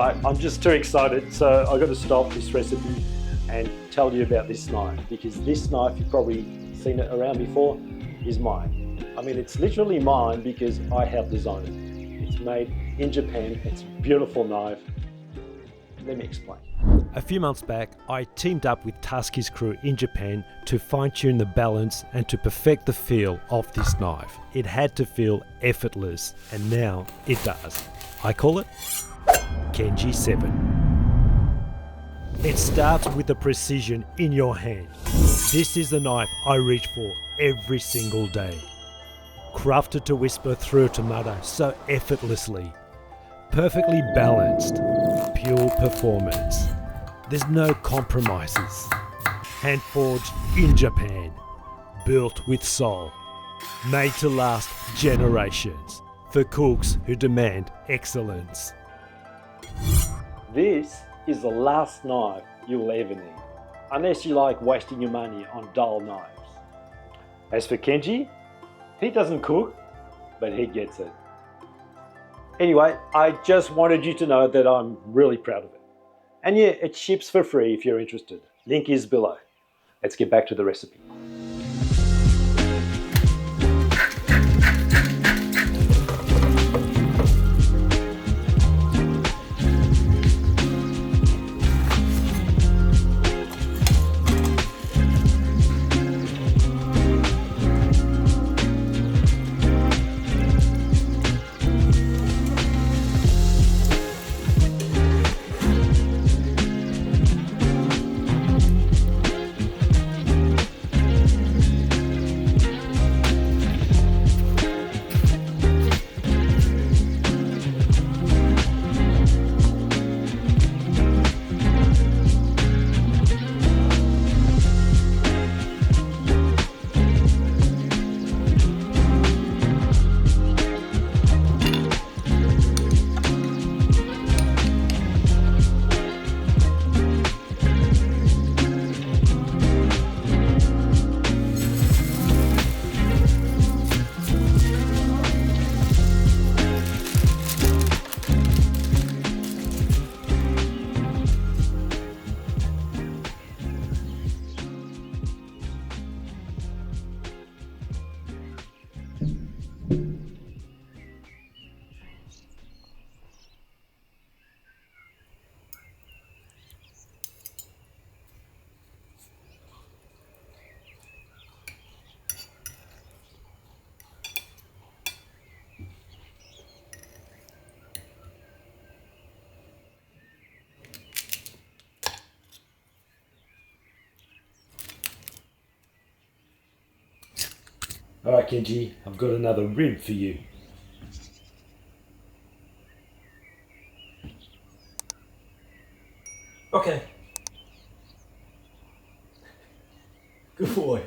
Alright, I'm just too excited, so I've got to stop this recipe and tell you about this knife, because this knife, you've probably seen it around before, is mine. I mean, it's literally mine because I helped design it. It's made in Japan, it's a beautiful knife. Let me explain. A few months back, I teamed up with Tusky's crew in Japan to fine-tune the balance and to perfect the feel of this knife. It had to feel effortless, and now it does. I call it Kenji 7. It starts with the precision in your hand. This is the knife I reach for every single day. Crafted to whisper through a tomato so effortlessly. Perfectly balanced. Pure performance. There's no compromises. Hand forged in Japan. Built with soul. Made to last generations. For cooks who demand excellence. This is the last knife you'll ever need, unless you like wasting your money on dull knives. As for Kenji, he doesn't cook, but he gets it. Anyway, I just wanted you to know that I'm really proud of it. And yeah, it ships for free if you're interested. Link is below. Let's get back to the recipe. Alright Kenji, I've got another rib for you. Okay. Good boy.